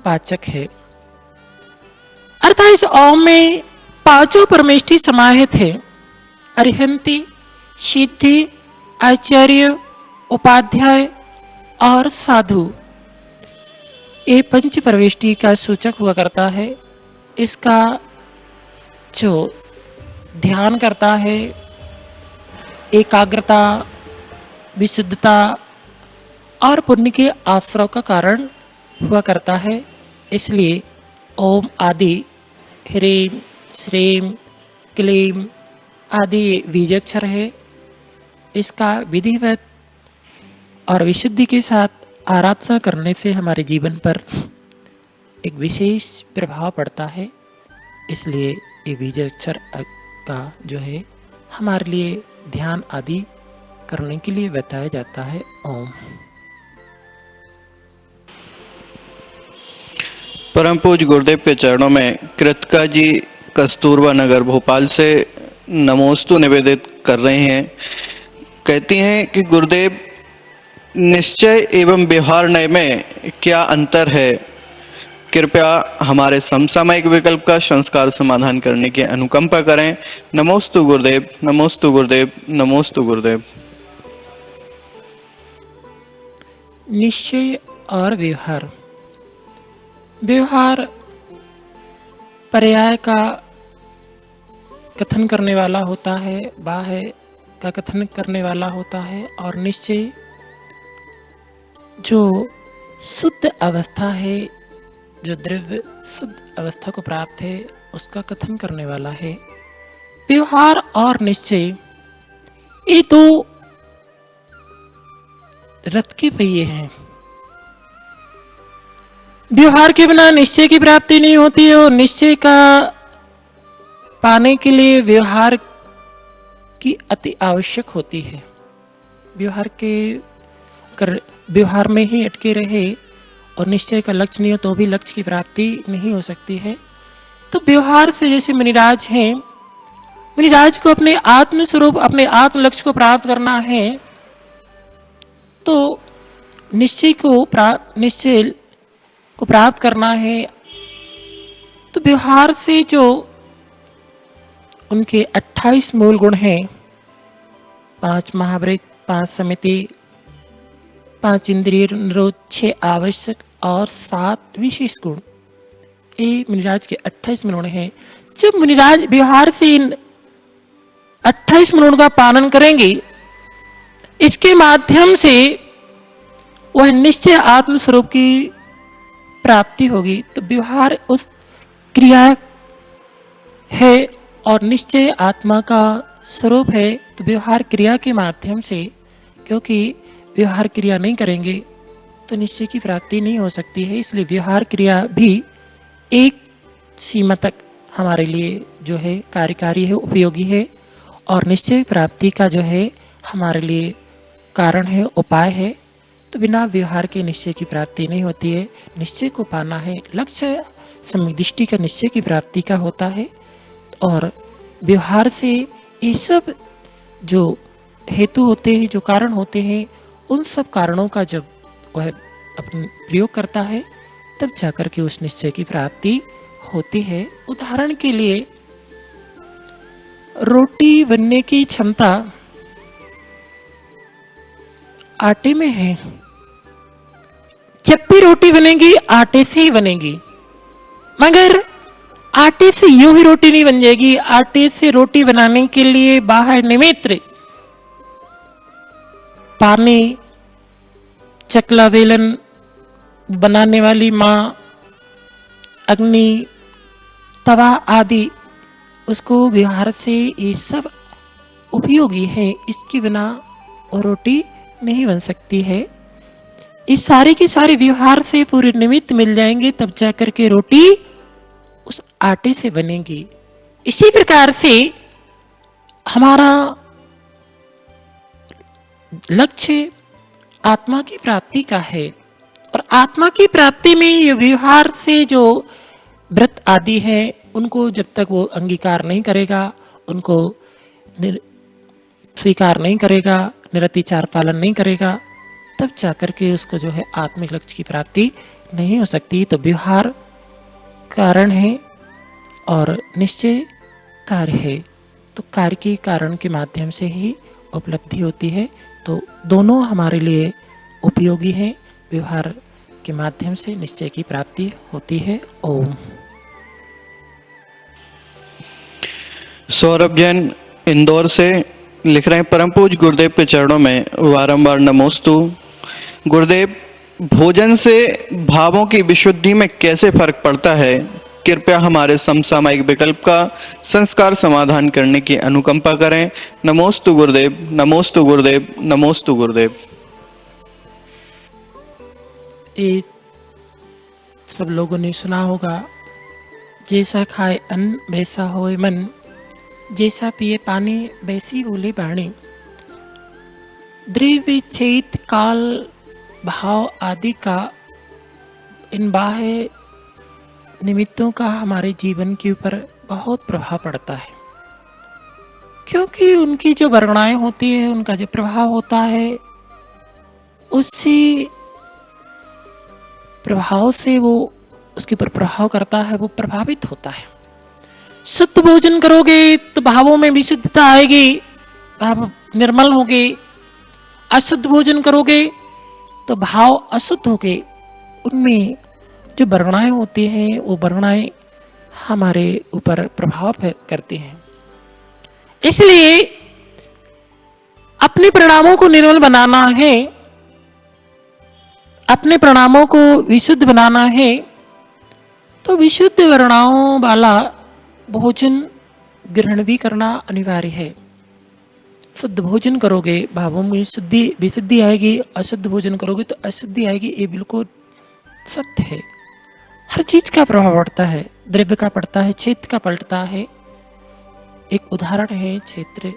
वाचक है। अर्थात इस ओम में पांचों परमेष्टि समाहित है। अरिहंती, सिद्धि, आचार्य, उपाध्याय और साधु, ये पंच परमेष्टि का सूचक हुआ करता है। इसका जो ध्यान करता है एकाग्रता, विशुद्धता और पुण्य के आश्रव का कारण हुआ करता है। इसलिए ओम आदि ह्रीम, श्रीम, क्लीम आदि बीजाक्षर है। इसका विधिवत और विशुद्धि के साथ आराधना करने से हमारे जीवन पर एक विशेष प्रभाव पड़ता है। इसलिए ये बीजाक्षर का जो है हमारे लिए ध्यान आदि करने के लिए बताया जाता है। ओम। परम पूज गुरुदेव के चरणों में कृतिका जी कस्तूरबा नगर भोपाल से नमोस्तु निवेदित कर रहे हैं। कहती हैं कि गुरुदेव, निश्चय एवं व्यवहार नय में क्या अंतर है? कृपया हमारे समसामयिक विकल्प का संस्कार समाधान करने की अनुकंपा करें। नमोस्तु गुरुदेव, नमोस्तु गुरुदेव, नमोस्तु गुरुदेव। निश्चय और व्यवहार। व्यवहार पर्याय का कथन करने वाला होता है, बाह्य का कथन करने वाला होता है, और निश्चय जो शुद्ध अवस्था है, जो द्रव्य शुद्ध अवस्था को प्राप्त है, उसका कथन करने वाला है। व्यवहार और निश्चय ये दो रथ के पहिए हैं। व्यवहार के बिना निश्चय की प्राप्ति नहीं होती है और निश्चय का पाने के लिए व्यवहार की अति आवश्यक होती है। व्यवहार के अगर व्यवहार में ही अटके रहे और निश्चय का लक्ष्य नहीं हो तो भी लक्ष्य की प्राप्ति नहीं हो सकती है। तो व्यवहार से जैसे मुनिराज हैं, मुनिराज को अपने आत्म स्वरूप अपने आत्म लक्ष्य को प्राप्त करना है तो निश्चय को प्राप्त करना है। तो व्यवहार से जो उनके 28 मूल गुण हैं, 5 महावृत, 5 समिति, 5 इंद्रिय निरोध, 6 आवश्यक और 7 विशेष गुण, ये मुनिराज के 28 मूल गुण हैं। जब मुनिराज व्यवहार से इन 28 मूल गुण का पालन करेंगे, इसके माध्यम से वह निश्चय आत्म स्वरूप की प्राप्ति होगी। तो व्यवहार उस क्रिया है और निश्चय आत्मा का स्वरूप है। तो व्यवहार क्रिया के माध्यम से, क्योंकि व्यवहार क्रिया नहीं करेंगे तो निश्चय की प्राप्ति नहीं हो सकती है, इसलिए व्यवहार क्रिया भी एक सीमा तक हमारे लिए जो है कार्यकारी है, उपयोगी है और निश्चय प्राप्ति का जो है हमारे लिए कारण है, उपाय है। तो बिना व्यवहार के निश्चय की प्राप्ति नहीं होती है। निश्चय को पाना है, लक्ष्य सम्यक दृष्टि का निश्चय की प्राप्ति का होता है और व्यवहार से ये सब जो हेतु होते हैं, जो कारण होते हैं, उन सब कारणों का जब वह अपने प्रयोग करता है तब जाकर के उस निश्चय की प्राप्ति होती है। उदाहरण के लिए रोटी बनने की क्षमता आटे में है। जब भी रोटी बनेगी आटे से ही बनेगी, मगर आटे से यूं ही रोटी नहीं बन जाएगी। आटे से रोटी बनाने के लिए बाहर निमित्त पानी, चकला, बेलन बनाने वाली माँ, अग्नि, तवा आदि, उसको व्यवहार से ये सब उपयोगी है। इसके बिना वो रोटी नहीं बन सकती है। इस सारे के सारे व्यवहार से पूरे निमित्त मिल जाएंगे तब जाकर के रोटी उस आटे से बनेगी। इसी प्रकार से हमारा लक्ष्य आत्मा की प्राप्ति का है और आत्मा की प्राप्ति में ये व्यवहार से जो व्रत आदि है उनको जब तक वो अंगीकार नहीं करेगा, उनको स्वीकार नहीं करेगा, निरतिचार पालन नहीं करेगा, तब जाकर के उसको जो है आत्मिक लक्ष्य की प्राप्ति नहीं हो सकती। तो व्यवहार कारण है और निश्चय कार्य है। तो कार्य के कारण के माध्यम से ही उपलब्धि होती है। तो दोनों हमारे लिए उपयोगी हैं। व्यवहार के माध्यम से निश्चय की प्राप्ति होती है। ओम। सौरभ जैन इंदौर से लिख रहे हैं, परम पूज्य गुरुदेव के चरणों में बारंबार नमोस्तु। गुरुदेव, भोजन से भावों की विशुद्धि में कैसे फर्क पड़ता है? कृपया हमारे समसामयिक विकल्प का संस्कार समाधान करने की अनुकंपा करें। नमोस्तु गुरुदेव, नमोस्तु गुरुदेव, नमोस्तु गुरुदेव। ये सब लोगों ने सुना होगा, जैसा खाए अन्न वैसा होए मन, जैसा पिए पानी वैसी बोले वाणी। द्रव्य, छेद, काल, भाव आदि का, इन बाह्य निमित्तों का हमारे जीवन के ऊपर बहुत प्रभाव पड़ता है, क्योंकि उनकी जो वर्णनाएं होती है, उनका जो प्रभाव होता है, उससे प्रभाव से वो उसके ऊपर प्रभाव करता है, वो प्रभावित होता है। शुद्ध भोजन करोगे तो भावों में विशुद्धता आएगी, भाव निर्मल होंगे। अशुद्ध भोजन करोगे तो भाव अशुद्ध होंगे। उनमें जो वर्णनाएं होती हैं वो वर्णनाएं हमारे ऊपर प्रभाव करती हैं। इसलिए अपने परिणामों को निर्मल बनाना है, अपने परिणामों को विशुद्ध बनाना है, तो विशुद्ध वर्णाओं वाला भोजन ग्रहण भी करना अनिवार्य है। शुद्ध भोजन करोगे भावों में शुद्धि विशुद्धि आएगी, अशुद्ध भोजन करोगे तो अशुद्धि आएगी। ये बिल्कुल सत्य है। हर चीज का प्रभाव पड़ता है, द्रव्य का पड़ता है, क्षेत्र का पलटता है। एक उदाहरण है क्षेत्र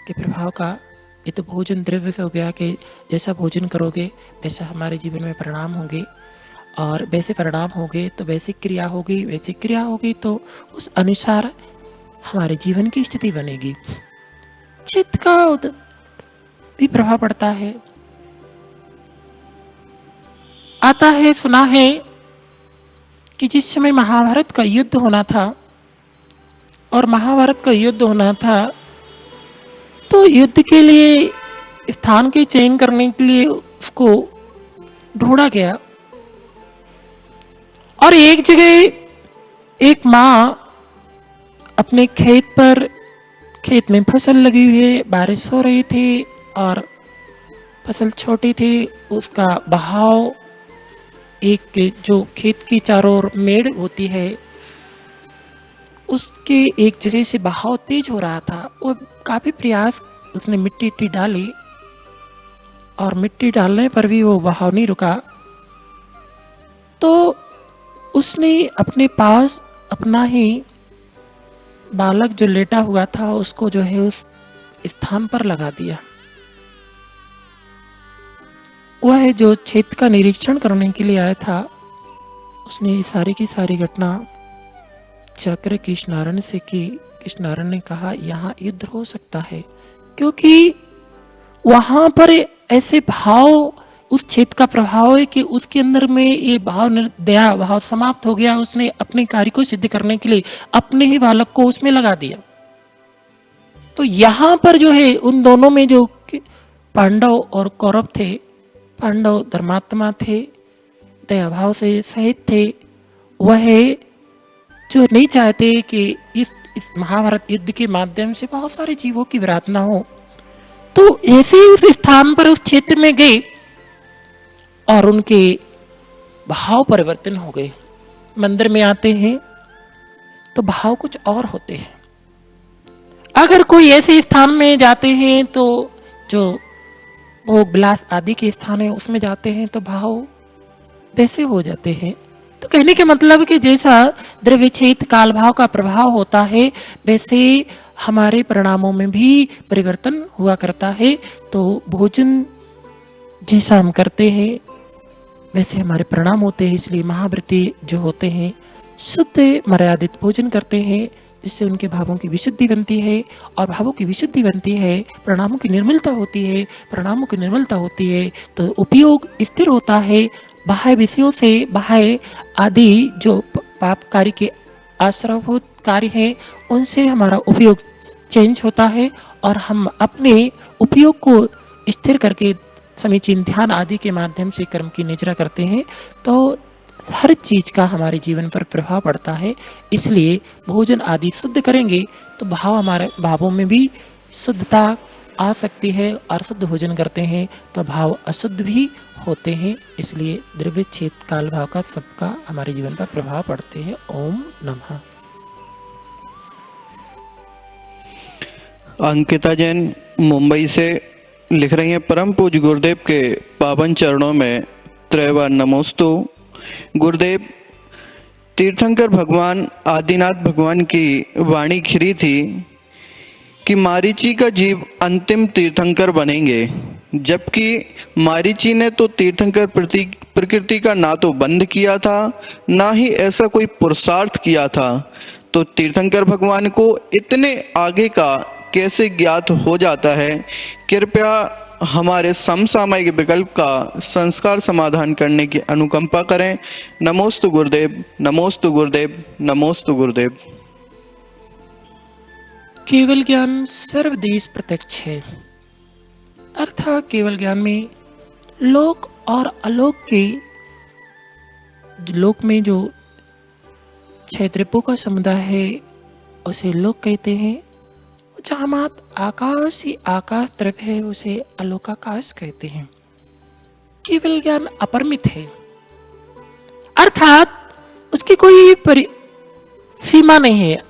के प्रभाव का। ये तो भोजन द्रव्य हो गया कि जैसा भोजन करोगे वैसा हमारे जीवन में परिणाम होंगे, और वैसे परिणाम होंगे तो वैसी क्रिया होगी, वैसी क्रिया होगी तो उस अनुसार हमारे जीवन की स्थिति बनेगी। चित्त का भी प्रभाव पड़ता है। आता है, सुना है कि जिस समय महाभारत का युद्ध होना था, और महाभारत का युद्ध होना था तो युद्ध के लिए स्थान के चयन करने के लिए उसको ढूंढा गया, और एक जगह एक माँ अपने खेत में फसल लगी हुई है, बारिश हो रही थी और फसल छोटी थी, उसका बहाव एक जो खेत की चारों ओर मेड़ होती है उसके एक जगह से बहाव तेज हो रहा था। वो काफी प्रयास, उसने मिट्टी डाली और मिट्टी डालने पर भी वो बहाव नहीं रुका, तो उसने अपने पास अपना ही बालक जो लेटा हुआ था उसको जो है उस स्थान पर लगा दिया। वह जो क्षेत्र का निरीक्षण करने के लिए आया था उसने सारी की सारी घटना चक्र कृष्णारण से की। कृष्णारण ने कहा यहाँ युद्ध हो सकता है, क्योंकि वहां पर ऐसे भाव, उस क्षेत्र का प्रभाव है कि उसके अंदर में ये भाव, दया भाव समाप्त हो गया। उसने अपने कार्य को सिद्ध करने के लिए अपने ही बालक को उसमें लगा दिया। तो यहाँ पर जो है उन दोनों में जो पांडव और कौरव थे, पांडव धर्मात्मा थे, दया भाव से सहित थे, वह जो नहीं चाहते कि इस महाभारत युद्ध के माध्यम से बहुत सारे जीवों की विराधना हो, तो ऐसे ही उस स्थान पर, उस क्षेत्र में गए और उनके भाव परिवर्तन हो गए। मंदिर में आते हैं तो भाव कुछ और होते हैं। अगर कोई ऐसे स्थान में जाते हैं तो जो भोग विलास आदि के स्थान है उसमें जाते हैं तो भाव वैसे हो जाते हैं। तो कहने के मतलब कि जैसा द्रव्य क्षेत्र काल भाव का प्रभाव होता है वैसे हमारे परिणामों में भी परिवर्तन हुआ करता है। तो भोजन जैसा हम करते हैं वैसे हमारे परिणाम होते हैं। इसलिए महाव्रती जो होते हैं शुद्ध मर्यादित भोजन करते हैं, जिससे उनके भावों की विशुद्धि बनती है, और भावों की विशुद्धि बनती है, परिणामों की निर्मलता होती है। परिणामों की निर्मलता होती है तो उपयोग स्थिर होता है। बाह्य विषयों से, बाह्य आदि जो पाप कार्य के आश्रयभूत कार्य है उनसे हमारा उपयोग चेंज होता है, और हम अपने उपयोग को स्थिर करके समीचीन ध्यान आदि के माध्यम से कर्म की निजरा करते हैं। तो हर चीज का हमारे जीवन पर प्रभाव पड़ता है। इसलिए भोजन आदि शुद्ध करेंगे तो भाव, हमारे भावों में भी शुद्धता आ सकती है, और शुद्ध भोजन करते हैं तो भाव अशुद्ध भी होते हैं। इसलिए द्रव्य क्षेत्र काल भाव का सबका हमारे जीवन पर प्रभाव पड़ते हैं। ओम नमः। अंकिता जैन मुंबई से लिख रही हैं, परम पूज्य गुरुदेव के पावन चरणों में त्रैवार नमोस्तु। गुरुदेव, तीर्थंकर भगवान आदिनाथ भगवान की वाणी खिरी थी कि मारीची का जीव अंतिम तीर्थंकर बनेंगे, जबकि मारीची ने तो तीर्थंकर प्रकृति का ना तो बंध किया था, ना ही ऐसा कोई पुरुषार्थ किया था। तो तीर्थंकर भगवान को इतने आगे का कैसे ज्ञात हो जाता है? कृपया हमारे समसामयिक विकल्प का संस्कार समाधान करने की अनुकंपा करें। नमोस्तु गुरुदेव, नमोस्तु गुरुदेव, नमोस्तु गुरुदेव। केवल ज्ञान सर्वदेश प्रत्यक्ष है, अर्थात केवल ज्ञान में लोक और अलोक के, लोक में जो छह द्रव्यों का समुदाय है उसे लोक कहते हैं। जहाँ मात आकाश ही आकाश द्रव्य है उसे अलोकाकाश कहते हैं। केवल ज्ञान अपरिमित है, अर्थात उसकी कोई सीमा नहीं है।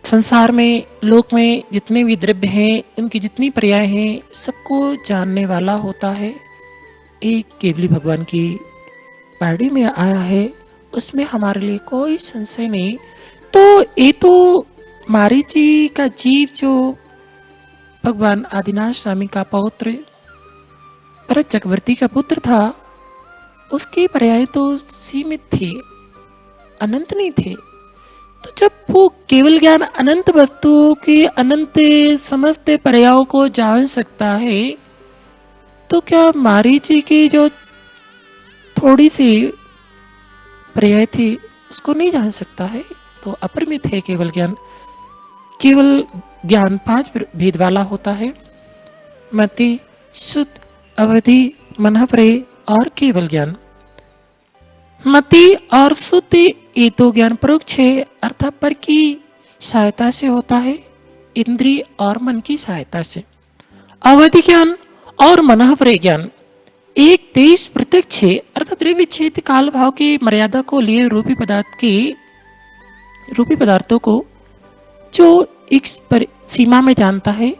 संसार में, लोक में जितने भी द्रव्य हैं, उनकी जितनी पर्याय हैं, सबको जानने वाला होता है। एक केवली भगवान की बाड़ी में आया है, उसमें हमारे लिए कोई संशय नहीं। तो ये तो मारीची का जीव जो भगवान आदिनाथ स्वामी का पौत्र भरत चक्रवर्ती का पुत्र था, उसके पर्याय तो सीमित थे, अनंत नहीं थे। तो जब वो केवल ज्ञान अनंत वस्तुओं के अनंत समस्त पर्यायों को जान सकता है, तो क्या मारीची की जो थोड़ी सी पर्याय थी उसको नहीं जान सकता है? तो अपरिमित है केवल ज्ञान। केवल ज्ञान 5 भेद वाला होता है: मति, शुद्ध, अवधि, मनःप्रय और केवल ज्ञान। मति और शुद्ध ये तो ज्ञान परोक्ष है, अर्थात पर की सहायता से होता है, इंद्रिय और मन की सहायता से। अवधि ज्ञान और मनःप्रय ज्ञान एक देश प्रत्यक्ष है, अर्थात द्रव्य क्षेत्र काल भाव की मर्यादा को लिए रूपी पदार्थों को जो एक सीमा में जानता है,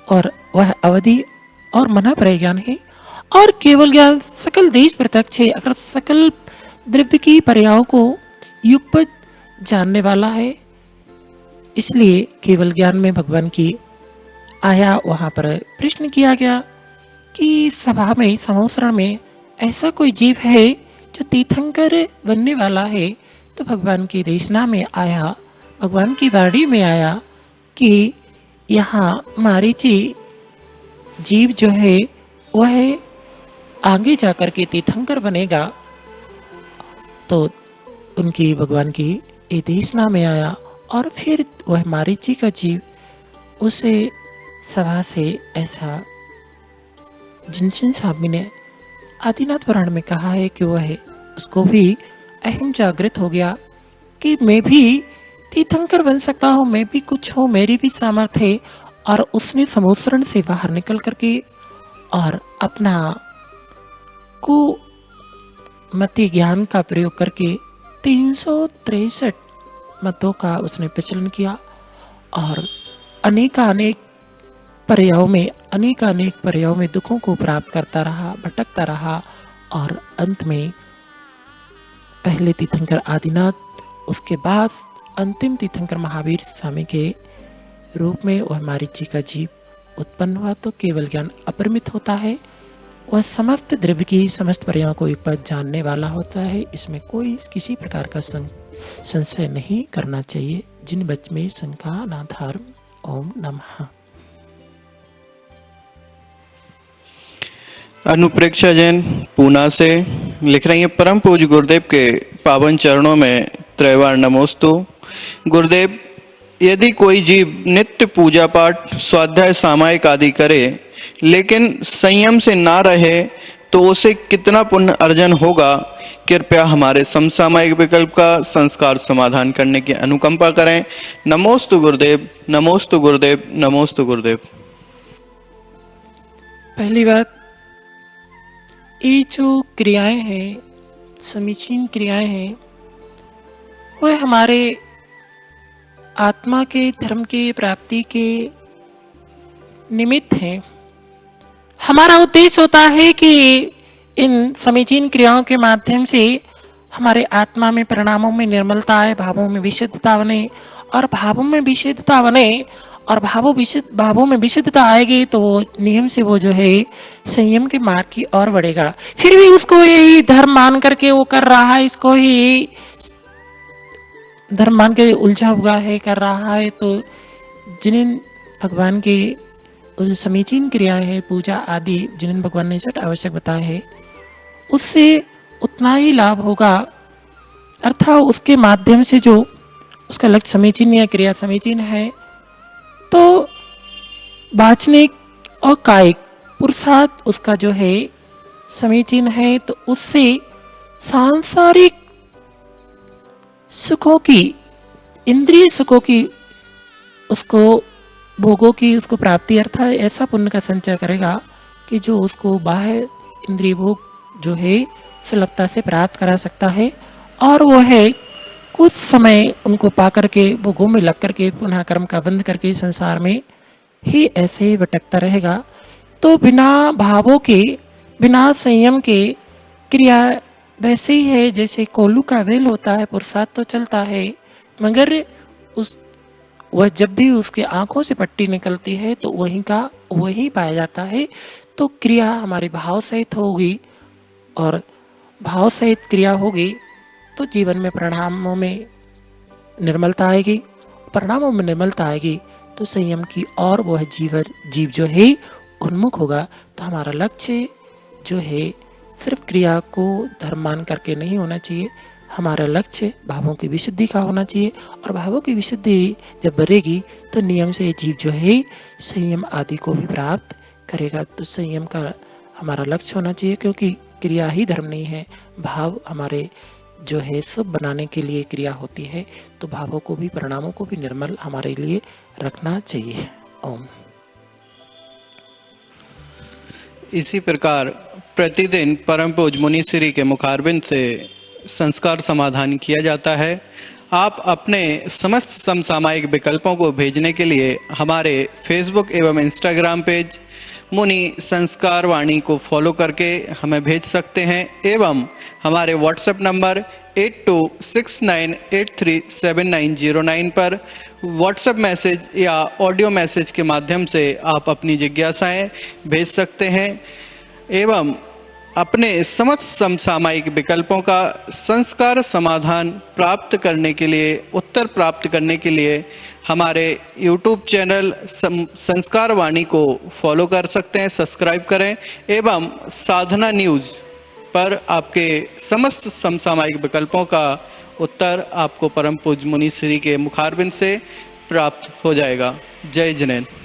और वह अवधि और मनःप्रय ज्ञान है। और केवल ज्ञान सकल देश प्रत्यक्ष है, अगर सकल द्रव्य की पर्यायों को युगपत जानने वाला है। इसलिए केवल ज्ञान में भगवान की आया वहां पर प्रश्न किया गया कि सभा में समोसरण में ऐसा कोई जीव है जो तीर्थंकर बनने वाला है? तो भगवान की देशना में आया, भगवान की वाणी में आया कि यहाँ मारीची जीव जो है वह आगे जाकर के तीर्थंकर बनेगा। तो उनकी भगवान की ये देशना में आया, और फिर वह मारीची का जीव उसे सभा से ऐसा, जिनचिन स्वामी ने आदिनाथ पुराण में कहा है कि वह उसको भी अहम जागृत हो गया कि मैं भी तीर्थंकर बन सकता हूँ, मैं भी कुछ हूँ, मेरी भी सामर्थ्य है। और उसने समोसरण से बाहर निकल करके और अपना को मति ज्ञान का प्रयोग करके 363 मतों का उसने प्रचलन किया, और अनेक पर्यायों में दुखों को प्राप्त करता रहा, भटकता रहा, और अंत में पहले तीर्थंकर आदिनाथ, उसके बाद अंतिम तीर्थंकर महावीर स्वामी के रूप में वह मारीची का जीव उत्पन्न हुआ। तो केवल ज्ञान अपरिमित होता है, वह समस्त द्रव्य की समस्त पर्यायों को एक बार जानने वाला होता है। इसमें कोई किसी प्रकार का संशय नहीं करना चाहिए। जिन बच में शंका ना धर्म। ओम नमः। अनुप्रेक्षा जैन पूना से लिख रही हैं, परम पूज्य गुरुदेव के पावन चरणों में त्रैवार नमोस्तु। गुरुदेव, यदि कोई जीव नित्य पूजा पाठ, स्वाध्याय, सामायिक आदि करे लेकिन संयम से ना रहे तो उसे कितना पुण्य अर्जन होगा? कृपया हमारे समसामयिक विकल्प का संस्कार समाधान करने की अनुकंपा करें। नमोस्तु गुरुदेव, नमोस्तु गुरुदेव, नमोस्तु गुरुदेव। पहली बात, ये जो क्रियाएं हैं, समीचीन क्रियाएं हैं, वह हमारे आत्मा के धर्म की प्राप्ति के निमित्त हैं। हमारा उद्देश्य होता है कि इन समीचीन क्रियाओं के माध्यम से हमारे आत्मा में, परिणामों में निर्मलता आए, भावों में विशुद्धता बने, और भावों में विशुद्धता बने और भावों में विशुद्धता आएगी तो नियम से वो जो है संयम के मार्ग की ओर बढ़ेगा। फिर भी उसको यही धर्म मान करके वो कर रहा है, इसको ही धर्म मान के उलझा हुआ है, कर रहा है। तो जिन भगवान के उस समीचीन क्रियाएं हैं, पूजा आदि, जिन भगवान ने सट आवश्यक बताए हैं, उससे उतना ही लाभ होगा। अर्थात उसके माध्यम से जो उसका लक्ष्य समीचीन या क्रिया समीचीन है, तो वाचनिक और कायिक पुरुषार्थ उसका जो है समीचीन है, तो उससे सांसारिक सुखों की, इंद्रिय सुखों की, उसको भोगों की उसको प्राप्ति, अर्थात ऐसा पुण्य का संचय करेगा कि जो उसको बाह्य इंद्रिय भोग जो है सुलभता से प्राप्त करा सकता है। और वो है कुछ समय उनको पा करके भोगों में लग करके पुनः कर्म का बंध करके संसार में ही ऐसे ही भटकता रहेगा। तो बिना भावों के बिना संयम के क्रिया वैसे ही है जैसे कोल्हू का वेल होता है, पुरुषार्थ तो चलता है मगर उस वह जब भी उसके आंखों से पट्टी निकलती है तो वहीं का वही पाया जाता है। तो क्रिया हमारे भाव सहित होगी और भाव सहित क्रिया होगी तो जीवन में परिणामों में निर्मलता आएगी। परिणामों में निर्मलता आएगी तो संयम की और वह जीव जो है उन्मुख होगा। तो हमारा लक्ष्य जो है सिर्फ क्रिया को धर्म मान करके नहीं होना चाहिए, हमारा लक्ष्य भावों की विशुद्धि का होना चाहिए। और भावों की विशुद्धि जब बढ़ेगी तो नियम से जीव जो है संयम आदि को भी प्राप्त करेगा। तो संयम का हमारा लक्ष्य होना चाहिए, क्योंकि क्रिया ही धर्म नहीं है, भाव हमारे जो है सब बनाने के लिए क्रिया होती है। तो भावों को भी परिणामों को भी निर्मल हमारे लिए रखना चाहिए। ओम। इसी प्रकार प्रतिदिन परम पूज मुनि श्री के मुखारबिंद से संस्कार समाधान किया जाता है। आप अपने समस्त समसामयिक विकल्पों को भेजने के लिए हमारे फेसबुक एवं इंस्टाग्राम पेज मुनि संस्कार वाणी को फॉलो करके हमें भेज सकते हैं एवं हमारे व्हाट्सएप नंबर 8269837909 पर व्हाट्सएप मैसेज या ऑडियो मैसेज के माध्यम से आप अपनी जिज्ञासाएं भेज सकते हैं एवं अपने समस्त समसामयिक विकल्पों का संस्कार समाधान प्राप्त करने के लिए, उत्तर प्राप्त करने के लिए हमारे YouTube चैनल संस्कार वाणी को फॉलो कर सकते हैं, सब्सक्राइब करें एवं साधना न्यूज़ पर आपके समस्त समसामयिक विकल्पों का उत्तर आपको परम पूज्य मुनि श्री के मुखारबिंद से प्राप्त हो जाएगा। जय जिनेंद्र।